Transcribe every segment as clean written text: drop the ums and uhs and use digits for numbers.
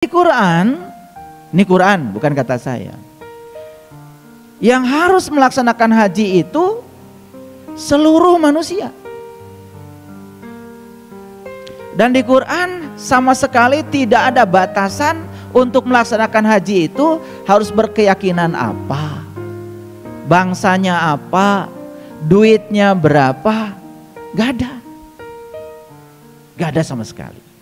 Ini Quran bukan kata saya. Yang harus melaksanakan haji itu seluruh manusia. Dan di Quran sama sekali tidak ada batasan untuk melaksanakan haji itu harus berkeyakinan apa, bangsanya apa, duitnya berapa, gak ada. Gak ada sama sekali.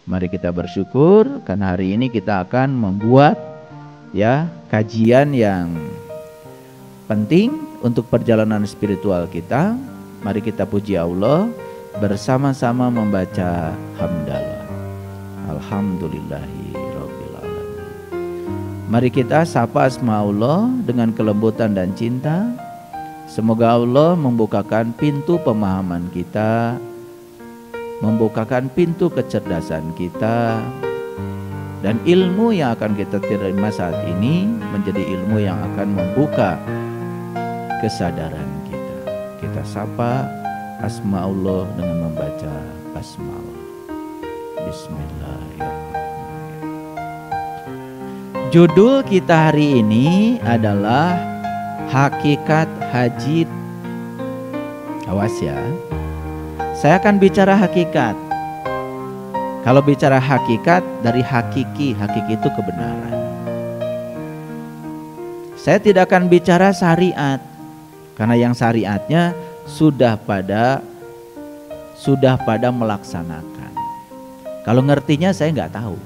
Mari kita bersyukur karena hari ini kita akan membuat kajian yang penting untuk perjalanan spiritual kita. Mari kita puji Allah bersama-sama membaca hamdalah. Alhamdulillahirabbil alamin. Mari kita sapa asmaullah dengan kelembutan dan cinta. Semoga Allah membukakan pintu pemahaman kita, membukakan pintu kecerdasan kita, dan ilmu yang akan kita terima saat ini menjadi ilmu yang akan membuka kesadaran kita. Kita sapa asmaullah dengan membaca basmalah. Bismillahirrahmanirrahim. Judul kita hari ini adalah Hakikat Haji. Awas ya, saya akan bicara hakikat. Kalau bicara hakikat dari hakiki, hakiki itu kebenaran. Saya tidak akan bicara syariat, karena yang syariatnya sudah pada melaksanakan. Kalau ngertinya saya nggak tahu.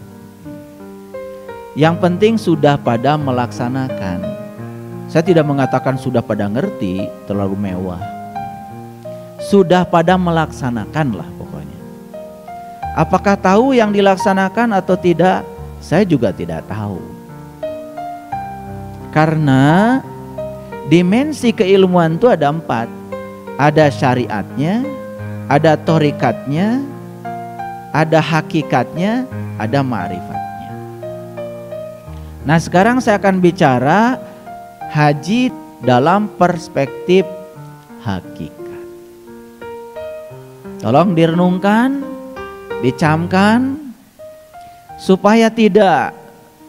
Yang penting sudah pada melaksanakan. Saya tidak mengatakan sudah pada ngerti, terlalu mewah. Sudah pada melaksanakan lah pokoknya. Apakah tahu yang dilaksanakan atau tidak? Saya juga tidak tahu. Karena dimensi keilmuan itu ada 4. Ada syariatnya, ada thorikatnya, ada hakikatnya, ada ma'rifatnya. Nah sekarang saya akan bicara haji dalam perspektif hakikat. Tolong direnungkan, dicamkan, supaya tidak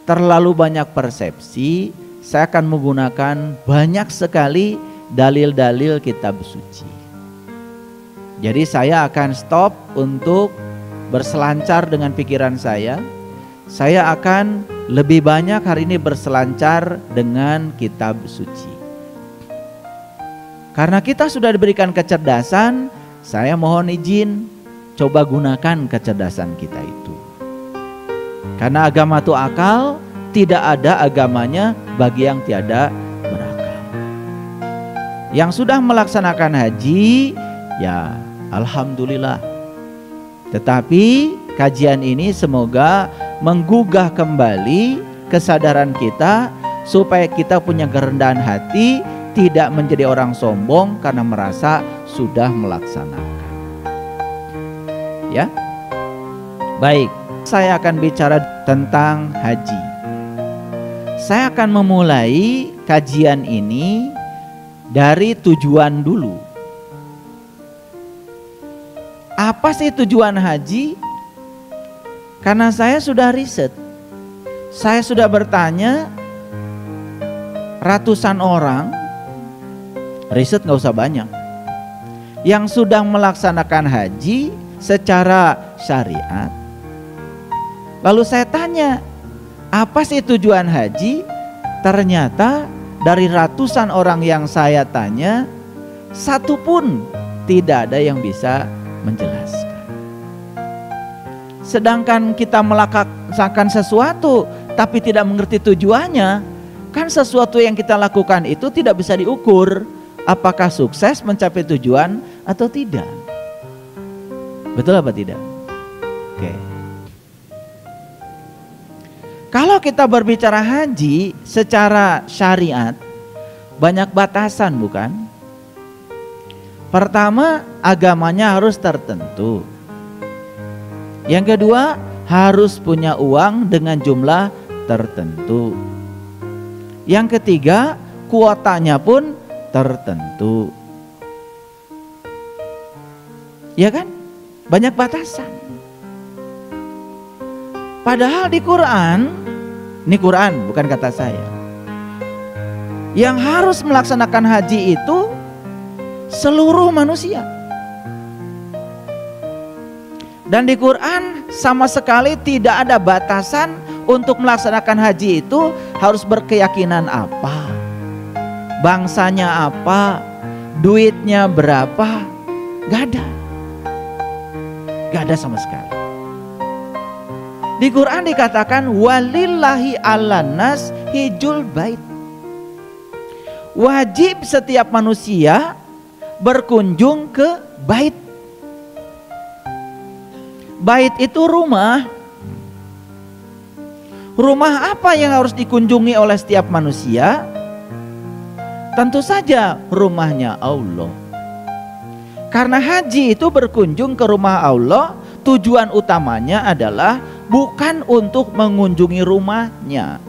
terlalu banyak persepsi. Saya akan menggunakan banyak sekali dalil-dalil kitab suci. Jadi saya akan stop untuk berselancar dengan pikiran saya. Saya akan lebih banyak hari ini berselancar dengan kitab suci. Karena kita sudah diberikan kecerdasan, saya mohon izin coba gunakan kecerdasan kita itu. Karena agama itu akal, tidak ada agamanya bagi yang tiada berakal. Yang sudah melaksanakan haji, ya alhamdulillah. Tetapi kajian ini semoga menggugah kembali kesadaran kita supaya kita punya kerendahan hati, tidak menjadi orang sombong karena merasa sudah melaksanakan. Ya, baik. Saya akan bicara tentang haji. Saya akan memulai kajian ini dari tujuan dulu. Apa sih tujuan haji? Karena saya sudah riset, saya sudah bertanya ratusan orang, riset gak usah banyak, yang sudah melaksanakan haji secara syariat. Lalu saya tanya, apa sih tujuan haji? Ternyata dari ratusan orang yang saya tanya, satu pun tidak ada yang bisa menjelaskan. Sedangkan kita melaksanakan sesuatu tapi tidak mengerti tujuannya, kan sesuatu yang kita lakukan itu tidak bisa diukur apakah sukses mencapai tujuan atau tidak. Betul apa tidak? Oke. Kalau kita berbicara haji secara syariat, banyak batasan bukan? Pertama, agamanya harus tertentu. Yang kedua, harus punya uang dengan jumlah tertentu. Yang ketiga, kuotanya pun tertentu. Ya kan? Banyak batasan. Padahal di Quran, ini Quran bukan kata saya, yang harus melaksanakan haji itu seluruh manusia. Dan di Quran sama sekali tidak ada batasan untuk melaksanakan haji itu harus berkeyakinan apa, bangsanya apa, duitnya berapa, gak ada. Gak ada sama sekali. Di Quran dikatakan walillahi 'alan nas hijjul bait. Wajib setiap manusia berkunjung ke bait. Bait itu rumah. Rumah apa yang harus dikunjungi oleh setiap manusia? Tentu saja rumahnya Allah. Karena haji itu berkunjung ke rumah Allah, tujuan utamanya adalah bukan untuk mengunjungi rumahnya,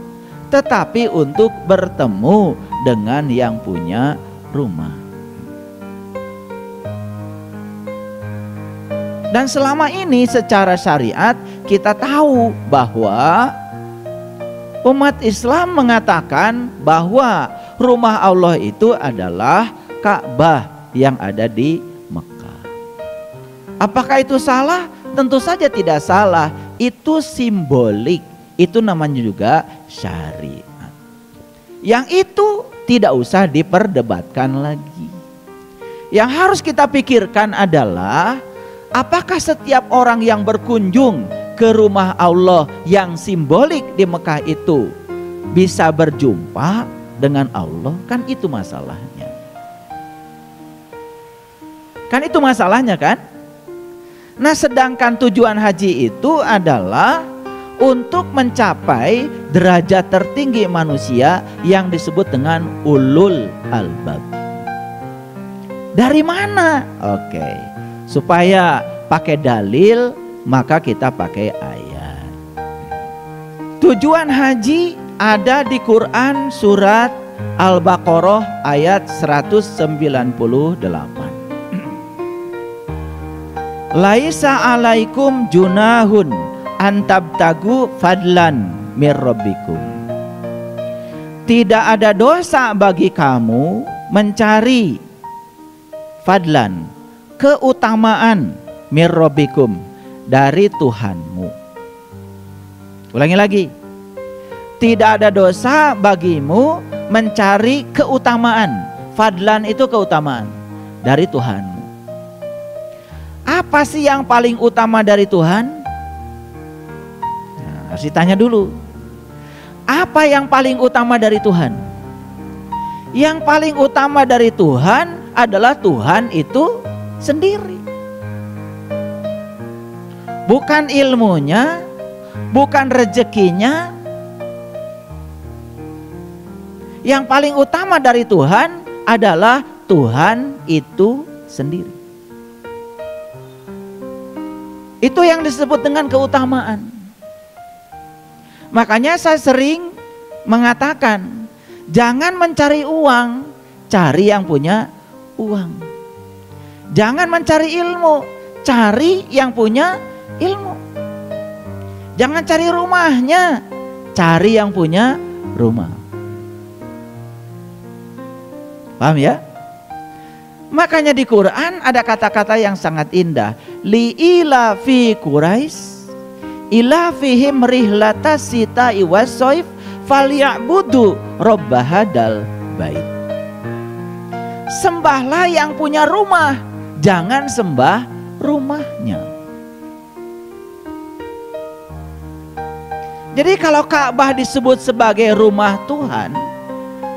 tetapi untuk bertemu dengan yang punya rumah. Dan selama ini secara syariat kita tahu bahwa umat Islam mengatakan bahwa rumah Allah itu adalah Ka'bah yang ada di Mekah. Apakah itu salah? Tentu saja tidak salah. Itu simbolik. Itu namanya juga syariat. Yang itu tidak usah diperdebatkan lagi. Yang harus kita pikirkan adalah apakah setiap orang yang berkunjung ke rumah Allah yang simbolik di Mekah itu bisa berjumpa dengan Allah? Kan itu masalahnya. Kan itu masalahnya kan? Nah, sedangkan tujuan haji itu adalah untuk mencapai derajat tertinggi manusia yang disebut dengan ulul albab. Dari mana? Oke. Supaya pakai dalil, maka kita pakai ayat. Tujuan haji ada di Quran surat Al-Baqarah ayat 198. Laisa alaikum junahun antabtagu fadlan mir rabbikum. Tidak ada dosa bagi kamu mencari fadlan, keutamaan, mir rabbikum, dari Tuhanmu. Ulangi lagi. Tidak ada dosa bagimu mencari keutamaan. Fadlan itu keutamaan dari Tuhanmu. Apa sih yang paling utama dari Tuhan? Nah, harus ditanya dulu. Apa yang paling utama dari Tuhan? Yang paling utama dari Tuhan adalah Tuhan itu sendiri. Bukan ilmunya, bukan rezekinya. Yang paling utama dari Tuhan adalah Tuhan itu sendiri. Itu yang disebut dengan keutamaan. Makanya saya sering mengatakan, jangan mencari uang, cari yang punya uang. Jangan mencari ilmu, cari yang punya ilmu. Jangan cari rumahnya, cari yang punya rumah. Paham ya? Makanya di Quran ada kata-kata yang sangat indah. Li ila fi Quraisy ila fihim rihlata sita'i wassoif falyabudu robbahadal bait. Sembahlah yang punya rumah, jangan sembah rumahnya. Jadi kalau Ka'bah disebut sebagai rumah Tuhan,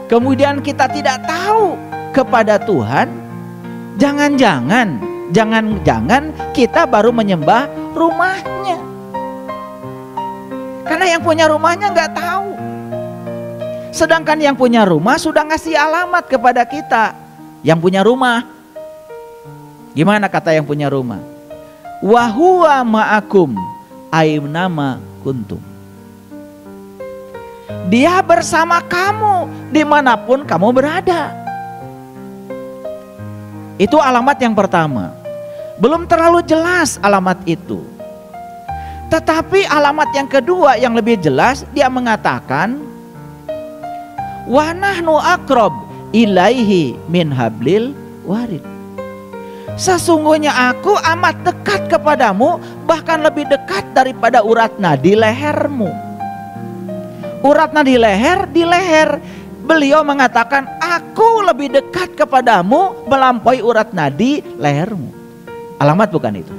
kemudian kita tidak tahu kepada Tuhan, jangan-jangan kita baru menyembah rumahnya. Karena yang punya rumahnya nggak tahu. Sedangkan yang punya rumah sudah ngasih alamat kepada kita. Yang punya rumah, gimana kata yang punya rumah? wa huwa ma'akum ainama kuntum. Dia bersama kamu dimanapun kamu berada. Itu alamat yang pertama. Belum terlalu jelas alamat itu. Tetapi alamat yang kedua yang lebih jelas, dia mengatakan wa nahnu aqrab ilaihi min hablil warid. Sesungguhnya aku amat dekat kepadamu, bahkan lebih dekat daripada urat nadi lehermu. Urat nadi leher di leher. Beliau mengatakan aku lebih dekat kepadamu melampaui urat nadi lehermu. Alamat bukan itu?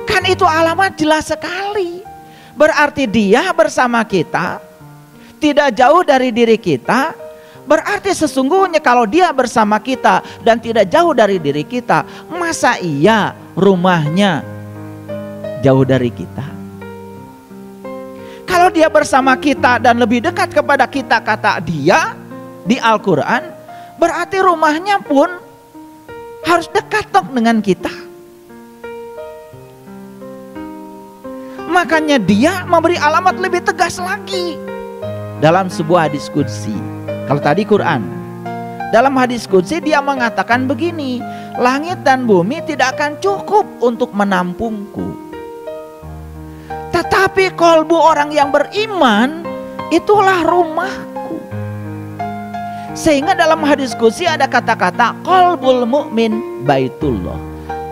Kan itu alamat jelas sekali. Berarti dia bersama kita, tidak jauh dari diri kita. Berarti sesungguhnya kalau dia bersama kita dan tidak jauh dari diri kita, masa iya rumahnya jauh dari kita? Kalau dia bersama kita dan lebih dekat kepada kita, kata dia di Al-Quran, berarti rumahnya pun harus dekat dengan kita. Makanya dia memberi alamat lebih tegas lagi dalam sebuah hadis qudsi. Kalau tadi Quran, dalam hadis qudsi dia mengatakan begini, langit dan bumi tidak akan cukup untuk menampungku. Tetapi kolbu orang yang beriman itulah rumahku. Sehingga dalam hadis qudsi ada kata-kata kolbul mu'min baitullah.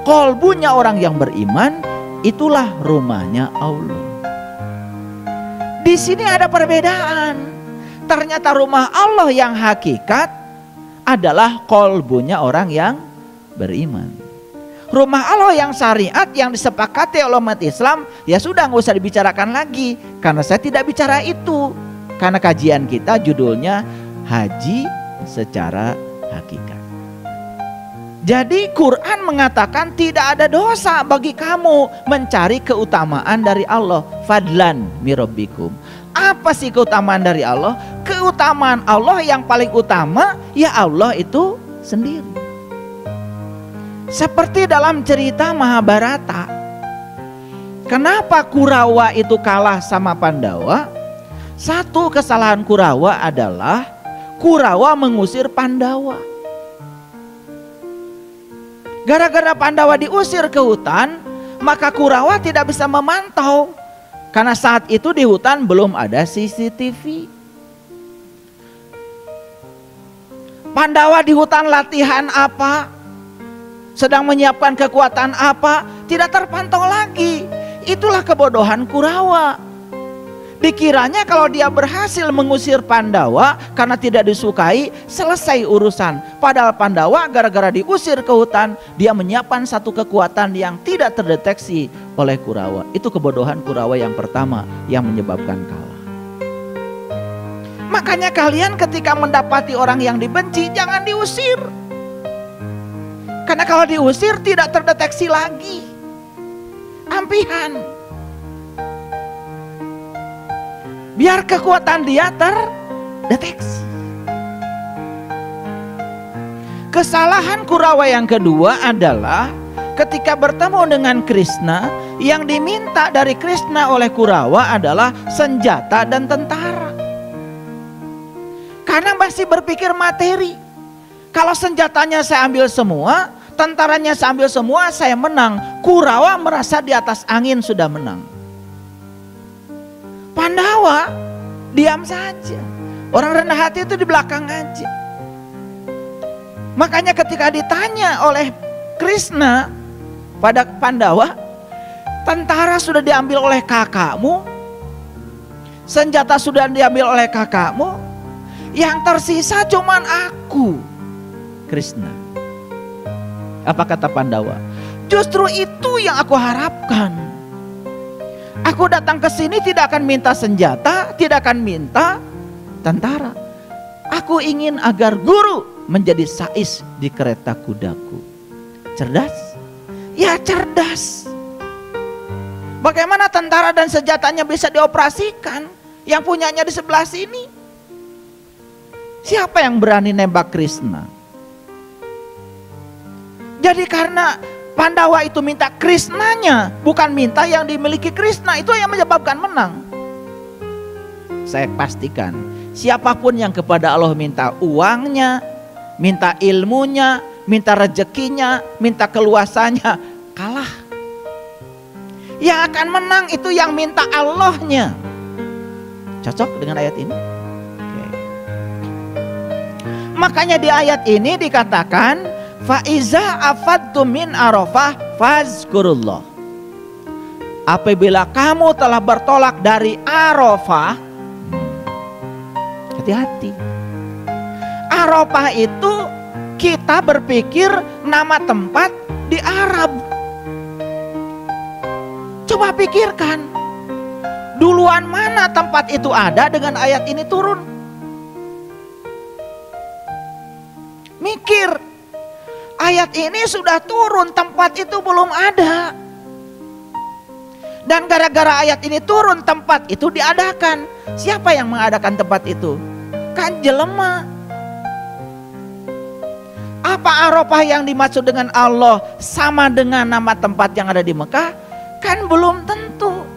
Kolbunya orang yang beriman itulah rumahnya Allah. Di sini ada perbedaan. Ternyata rumah Allah yang hakikat adalah kolbunya orang yang beriman. Rumah Allah yang syariat yang disepakati oleh umat Islam, ya sudah nggak usah dibicarakan lagi. Karena saya tidak bicara itu. Karena kajian kita judulnya Haji Secara Hakikat. Jadi Quran mengatakan tidak ada dosa bagi kamu mencari keutamaan dari Allah. Fadlan mirabbikum. Apa sih keutamaan dari Allah? Keutamaan Allah yang paling utama ya Allah itu sendiri. Seperti dalam cerita Mahabharata. Kenapa Kurawa itu kalah sama Pandawa? Satu kesalahan Kurawa adalah Kurawa mengusir Pandawa. Gara-gara Pandawa diusir ke hutan, maka Kurawa tidak bisa memantau. Karena saat itu di hutan belum ada CCTV. Pandawa di hutan latihan apa? Sedang menyiapkan kekuatan apa? Tidak terpantau lagi. Itulah kebodohan Kurawa. Dikiranya kalau dia berhasil mengusir Pandawa karena tidak disukai, selesai urusan. Padahal Pandawa gara-gara diusir ke hutan, dia menyiapkan satu kekuatan yang tidak terdeteksi oleh Kurawa. Itu kebodohan Kurawa yang pertama yang menyebabkan kalah. Makanya kalian ketika mendapati orang yang dibenci, jangan diusir. Karena kalau diusir tidak terdeteksi lagi. Ampihan. Biar kekuatan dia terdeteksi. Kesalahan Kurawa yang kedua adalah ketika bertemu dengan Krishna, yang diminta dari Krishna oleh Kurawa adalah senjata dan tentara. Karena masih berpikir materi. Kalau senjatanya saya ambil semua, tentaranya saya ambil semua, saya menang. Kurawa merasa di atas angin sudah menang. Pandawa diam saja. Orang rendah hati itu di belakang aja. Makanya ketika ditanya oleh Krishna pada Pandawa, tentara sudah diambil oleh kakakmu, senjata sudah diambil oleh kakakmu, yang tersisa cuman aku, Krishna. Apa kata Pandawa? Justru itu yang aku harapkan. Aku datang ke sini tidak akan minta senjata, tidak akan minta tentara. Aku ingin agar guru menjadi sais di kereta kudaku. Cerdas? Ya cerdas. Bagaimana tentara dan senjatanya bisa dioperasikan? Yang punyanya di sebelah sini. Siapa yang berani nembak Krishna? Jadi karena Pandawa itu minta Krishnanya, bukan minta yang dimiliki Krishna. Itu yang menyebabkan menang. Saya pastikan siapapun yang kepada Allah minta uangnya, minta ilmunya, minta rezekinya, minta keluasannya, kalah. Yang akan menang itu yang minta Allahnya. Cocok dengan ayat ini? Oke. Makanya di ayat ini dikatakan Faiza afadtum min Arafah fazkurullah. Apabila kamu telah bertolak dari Arafah, hati-hati. Arafah itu kita berpikir nama tempat di Arab. Coba pikirkan, duluan mana tempat itu ada dengan ayat ini turun? Mikir. Ayat ini sudah turun, tempat itu belum ada. Dan gara-gara ayat ini turun, tempat itu diadakan. Siapa yang mengadakan tempat itu? Kan jelema. Apa Arafah yang dimaksud dengan Allah sama dengan nama tempat yang ada di Mekah? Kan belum tentu.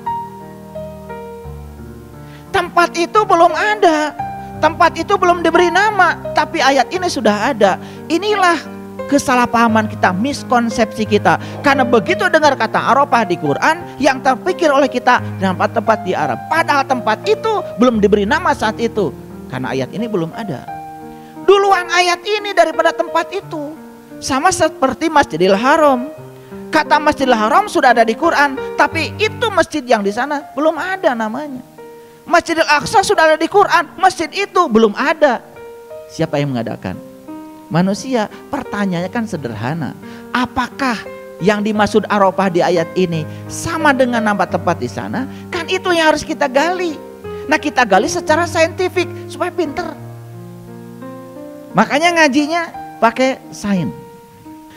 Tempat itu belum ada. Tempat itu belum diberi nama. Tapi ayat ini sudah ada. Inilah kesalahpahaman kita, miskonsepsi kita. Karena begitu dengar kata Arafah di Quran, yang terpikir oleh kita tempat-tempat di Arab. Padahal tempat itu belum diberi nama saat itu. Karena ayat ini belum ada. Duluan ayat ini daripada tempat itu. Sama seperti Masjidil Haram. Kata Masjidil Haram sudah ada di Quran, tapi itu masjid yang di sana belum ada namanya. Masjidil Aqsa sudah ada di Quran, masjid itu belum ada. Siapa yang mengadakan? Manusia. Pertanyaannya kan sederhana. Apakah yang dimaksud Arafah di ayat ini sama dengan nama tempat di sana? Kan itu yang harus kita gali. Nah, kita gali secara saintifik supaya pinter. Makanya ngajinya pakai sains.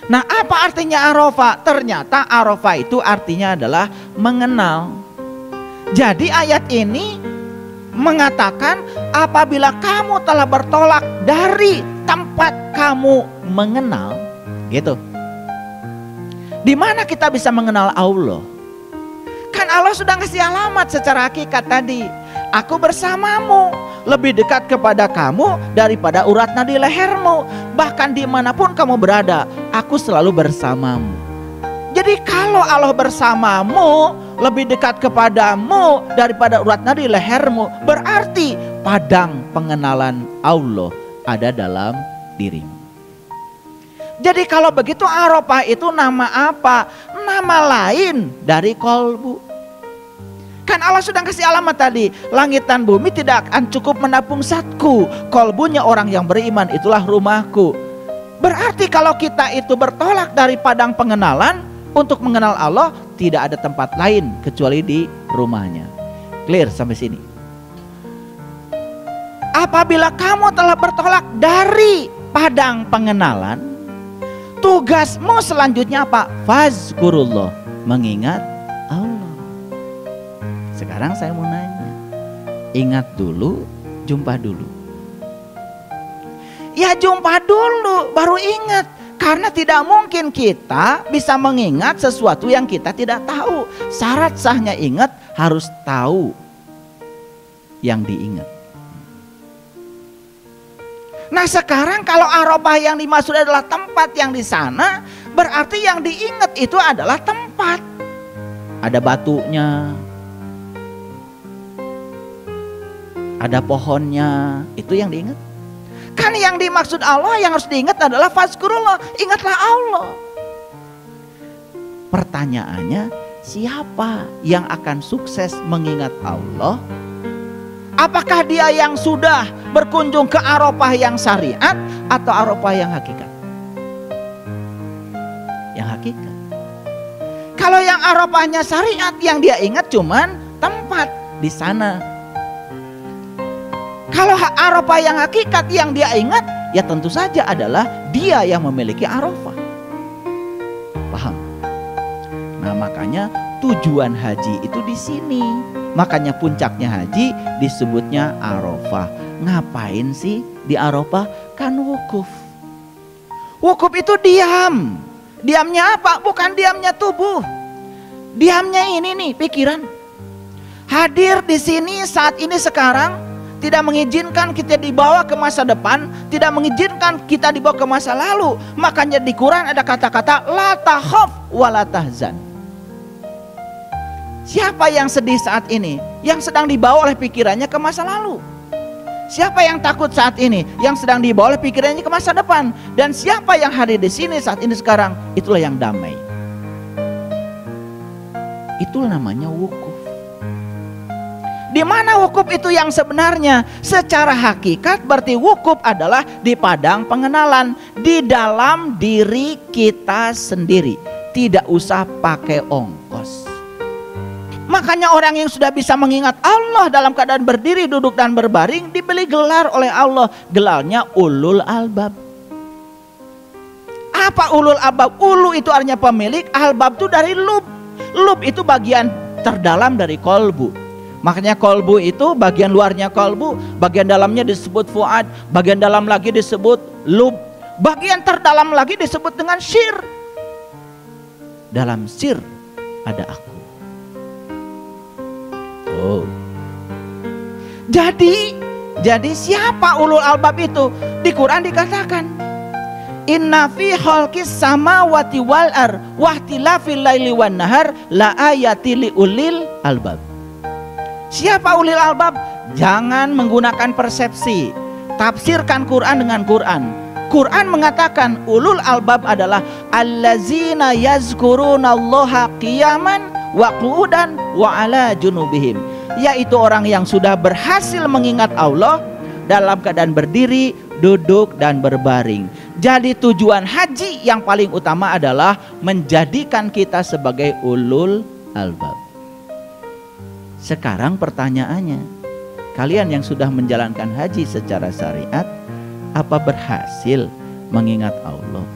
Nah, apa artinya Arafah? Ternyata Arafah itu artinya adalah mengenal. Jadi ayat ini mengatakan apabila kamu telah bertolak dari tempat kamu mengenal, gitu. Di mana kita bisa mengenal Allah? Kan Allah sudah ngasih alamat secara hakikat tadi. Aku bersamamu, lebih dekat kepada kamu daripada urat nadi lehermu. Bahkan dimanapun kamu berada, aku selalu bersamamu. Jadi kalau Allah bersamamu, lebih dekat kepadamu daripada urat nadi lehermu, berarti padang pengenalan Allah ada dalam dirimu. Jadi kalau begitu Arafah itu nama apa? Nama lain dari kolbu. Kan Allah sudah kasih alamat tadi, langit dan bumi tidak akan cukup menampung zatku, kolbunya orang yang beriman itulah rumahku. Berarti kalau kita itu bertolak dari padang pengenalan untuk mengenal Allah, tidak ada tempat lain kecuali di rumahnya. Clear sampai sini? Apabila kamu telah bertolak dari padang pengenalan, tugasmu selanjutnya apa? Fazkurullah, mengingat Allah. Sekarang saya mau nanya, ingat dulu, jumpa dulu? Ya jumpa dulu, baru ingat. Karena tidak mungkin kita bisa mengingat sesuatu yang kita tidak tahu. Syarat sahnya ingat harus tahu yang diingat. Nah sekarang kalau Arafah yang dimaksud adalah tempat yang di sana, berarti yang diingat itu adalah tempat. Ada batunya, ada pohonnya, itu yang diingat. Kan yang dimaksud Allah yang harus diingat adalah fazkurullah, ingatlah Allah. Pertanyaannya, siapa yang akan sukses mengingat Allah? Apakah dia yang sudah berkunjung ke Arafah yang syariat atau Arafah yang hakikat? Yang hakikat. Kalau yang Arafahnya syariat, yang dia ingat cuman tempat di sana. Kalau Arafah yang hakikat yang dia ingat, ya tentu saja adalah dia yang memiliki Arafah. Paham? Nah makanya tujuan haji itu di sini. Makanya puncaknya haji disebutnya Arafah. Ngapain sih di Arafah? Kan wukuf. Wukuf itu diam. Diamnya apa? Bukan diamnya tubuh. Diamnya ini nih, pikiran. Hadir di sini saat ini sekarang tidak mengizinkan kita dibawa ke masa depan, tidak mengizinkan kita dibawa ke masa lalu. Makanya di Quran ada kata-kata la takhaf wa la tahzan. Siapa yang sedih saat ini? Yang sedang dibawa oleh pikirannya ke masa lalu. Siapa yang takut saat ini? Yang sedang dibawa oleh pikirannya ke masa depan. Dan siapa yang hadir di sini saat ini sekarang? Itulah yang damai. Itulah namanya wukuf. Di mana wukuf itu yang sebenarnya? Secara hakikat berarti wukuf adalah di padang pengenalan, di dalam diri kita sendiri. Tidak usah pakai ongkos. Makanya orang yang sudah bisa mengingat Allah dalam keadaan berdiri, duduk dan berbaring diberi gelar oleh Allah. Gelarnya ulul albab. Apa ulul albab? Ulu itu artinya pemilik, albab itu dari lub. Lub itu bagian terdalam dari kolbu. Makanya kolbu itu bagian luarnya kolbu, bagian dalamnya disebut fuad, bagian dalam lagi disebut lub, bagian terdalam lagi disebut dengan syir. Dalam syir ada aku. Oh. Jadi siapa ulul albab itu? Di Quran dikatakan inna fi khalqis samawati wal ar wa ikhtilafil laili wan nahar la ayati li ulil albab. Siapa ulil albab? Jangan menggunakan persepsi. Tafsirkan Quran dengan Quran. Quran mengatakan ulul albab adalah allazina yazkurunallaha qiyaman wa qu'udan wa ala junubihim, yaitu orang yang sudah berhasil mengingat Allah dalam keadaan berdiri, duduk dan berbaring. Jadi tujuan haji yang paling utama adalah menjadikan kita sebagai ulul albab. Sekarang pertanyaannya, kalian yang sudah menjalankan haji secara syariat, apa berhasil mengingat Allah?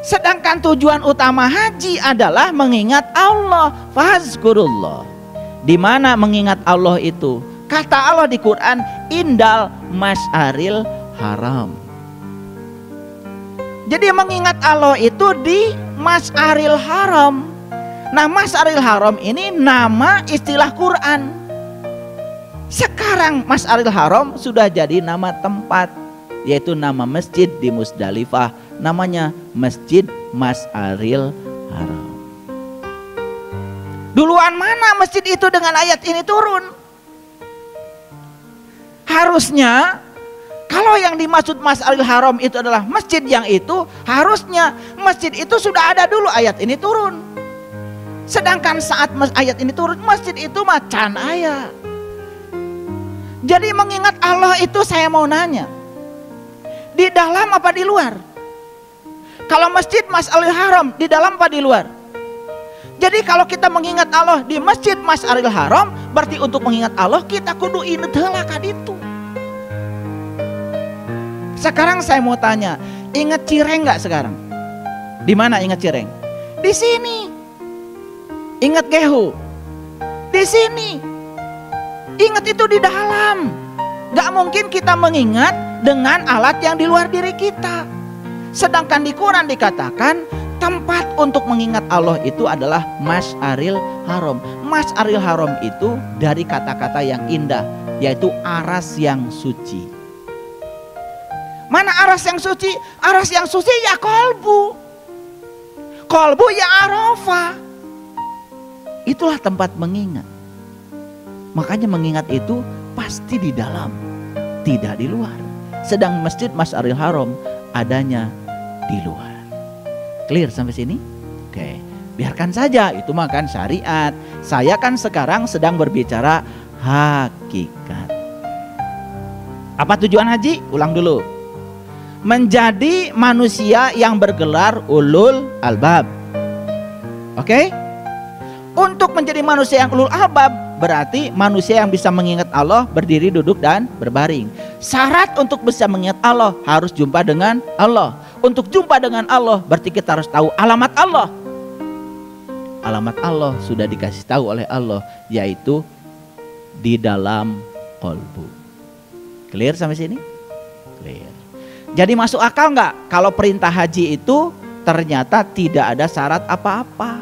Sedangkan tujuan utama haji adalah mengingat Allah. Fazkurullah. Di mana mengingat Allah itu? Kata Allah di Quran, indal masyaril haram. Jadi mengingat Allah itu di masyaril haram. Nah, masyaril haram ini nama istilah Quran. Sekarang masyaril haram sudah jadi nama tempat, yaitu nama masjid di Musdalifah. Namanya Masjid Masyaril Haram. Duluan mana masjid itu dengan ayat ini turun? Harusnya kalau yang dimaksud Masyaril Haram itu adalah masjid yang itu, harusnya masjid itu sudah ada dulu ayat ini turun. Sedangkan saat ayat ini turun, masjid itu macan ayat. Jadi mengingat Allah itu saya mau nanya, di dalam apa di luar? Kalau masjid Masyaril Haram di dalam apa di luar? Jadi kalau kita mengingat Allah di masjid Masyaril Haram, berarti untuk mengingat Allah kita kudu inget heula ka ditu. Sekarang saya mau tanya, ingat Cireng nggak sekarang? Di mana ingat Cireng? Di sini. Ingat Gehu? Di sini. Ingat itu di dalam. Gak mungkin kita mengingat dengan alat yang di luar diri kita. Sedangkan di Quran dikatakan tempat untuk mengingat Allah itu adalah Masyaril Haram. Masyaril Haram itu dari kata-kata yang indah, yaitu aras yang suci. Mana aras yang suci? Aras yang suci ya kolbu. Kolbu ya Arafah. Itulah tempat mengingat. Makanya mengingat itu pasti di dalam, tidak di luar. Sedang Masjid Masyaril Haram adanya di luar. Clear sampai sini? Oke, biarkan saja, itu mah kan syariat. Saya kan sekarang sedang berbicara hakikat. Apa tujuan haji? Ulang dulu. Menjadi manusia yang bergelar ulul albab. Oke? Untuk menjadi manusia yang ulul albab berarti manusia yang bisa mengingat Allah berdiri, duduk dan berbaring. Syarat untuk bisa mengingat Allah harus jumpa dengan Allah. Untuk jumpa dengan Allah berarti kita harus tahu alamat Allah. Alamat Allah sudah dikasih tahu oleh Allah, yaitu di dalam kolbu. Clear sampai sini? Clear. Jadi masuk akal nggak kalau perintah haji itu ternyata tidak ada syarat apa-apa.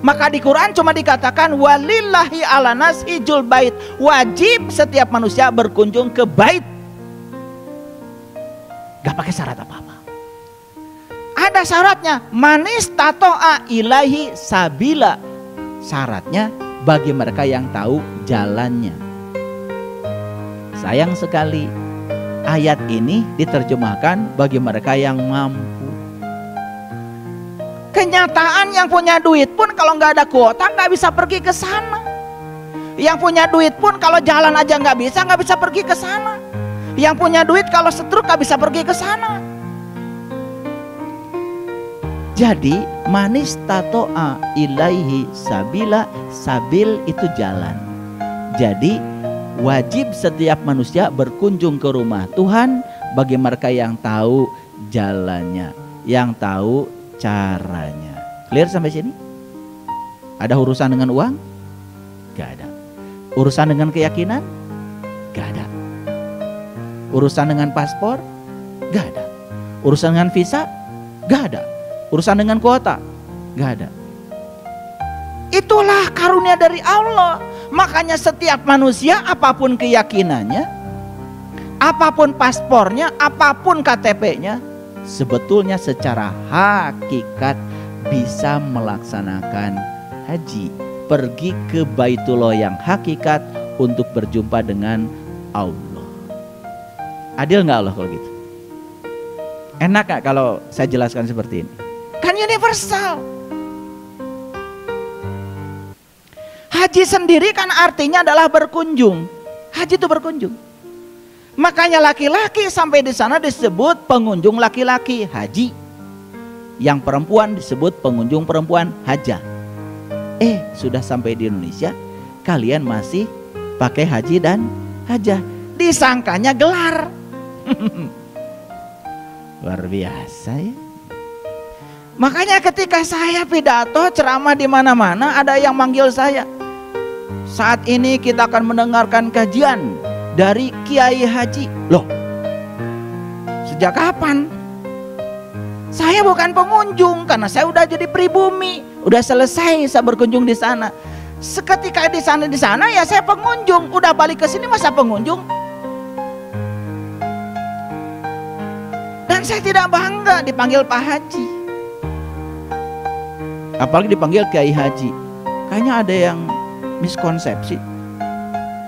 Maka di Quran cuma dikatakan walillahi ala nas hijjul bait, wajib setiap manusia berkunjung ke bait. Gak pakai syarat apa-apa. Ada syaratnya, manis tato'a ilahi sabila. Syaratnya bagi mereka yang tahu jalannya. Sayang sekali ayat ini diterjemahkan bagi mereka yang mampu. Kenyataan yang punya duit pun kalau nggak ada kuota nggak bisa pergi ke sana. Yang punya duit pun kalau jalan aja nggak bisa pergi ke sana. Yang punya duit kalau setruk nggak bisa pergi ke sana. Jadi manis tato'a ilaihi sabila, sabil itu jalan. Jadi wajib setiap manusia berkunjung ke rumah Tuhan bagi mereka yang tahu jalannya, yang tahu caranya. Clear sampai sini? Ada urusan dengan uang? Gak ada. Urusan dengan keyakinan? Gak ada. Urusan dengan paspor? Gak ada. Urusan dengan visa? Gak ada. Urusan dengan kuota? Gak ada. Itulah karunia dari Allah. Makanya setiap manusia apapun keyakinannya, apapun paspornya, apapun KTP-nya, sebetulnya secara hakikat bisa melaksanakan haji, pergi ke Baitullah yang hakikat untuk berjumpa dengan Allah. Adil nggak Allah kalau gitu? Enak nggak kalau saya jelaskan seperti ini? Kan universal. Haji sendiri kan artinya adalah berkunjung. Haji itu berkunjung. Makanya laki-laki sampai di sana disebut pengunjung laki-laki, haji. Yang perempuan disebut pengunjung perempuan, hajah. Sudah sampai di Indonesia, kalian masih pakai haji dan hajah. Disangkanya gelar. Luar biasa ya. Makanya ketika saya pidato ceramah di mana-mana, ada yang manggil saya. Saat ini kita akan mendengarkan kajian dari Kiai Haji. Loh, sejak kapan? Saya bukan pengunjung karena saya udah jadi pribumi, udah selesai saya berkunjung di sana. Seketika di sana ya saya pengunjung, udah balik ke sini masa pengunjung? Dan saya tidak bangga dipanggil Pak Haji. Apalagi dipanggil Kiai Haji. Kayaknya ada yang miskonsepsi.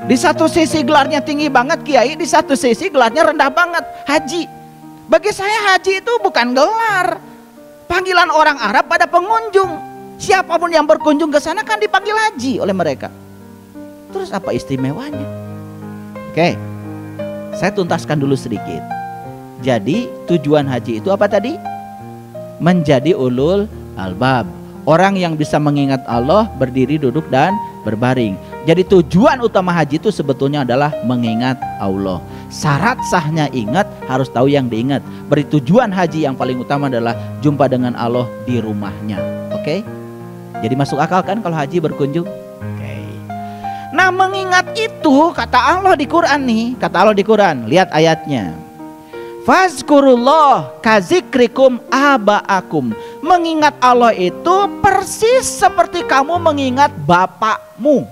Di satu sisi gelarnya tinggi banget Kiai, di satu sisi gelarnya rendah banget Haji. Bagi saya haji itu bukan gelar. Panggilan orang Arab pada pengunjung. Siapapun yang berkunjung ke sana kan dipanggil haji oleh mereka. Terus apa istimewanya? Oke, saya tuntaskan dulu sedikit. Jadi tujuan haji itu apa tadi? Menjadi ulul albab. Orang yang bisa mengingat Allah, berdiri, duduk, dan berbaring. Jadi tujuan utama haji itu sebetulnya adalah mengingat Allah. Syarat sahnya ingat, harus tahu yang diingat. Beri tujuan haji yang paling utama adalah jumpa dengan Allah di rumahnya. Oke? Jadi masuk akal kan kalau haji berkunjung? Oke. Nah, mengingat itu kata Allah di Quran nih. Kata Allah di Quran, lihat ayatnya. Fazkurullah kazikrikum aba'akum. Mengingat Allah itu persis seperti kamu mengingat bapakmu.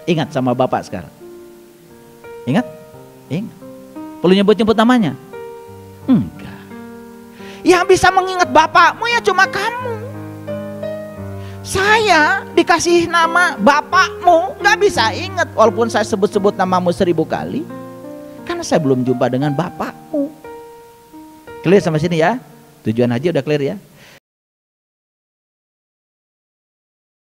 Ingat sama bapak sekarang. Ingat? Ingat. Perlu nyebut-nyebut namanya? Enggak. Yang bisa mengingat bapakmu ya cuma kamu. Saya dikasih nama bapakmu gak bisa ingat. Walaupun saya sebut-sebut namamu 1000 kali. Karena saya belum jumpa dengan bapakmu. Clear sampai sini ya? Tujuan haji udah clear ya?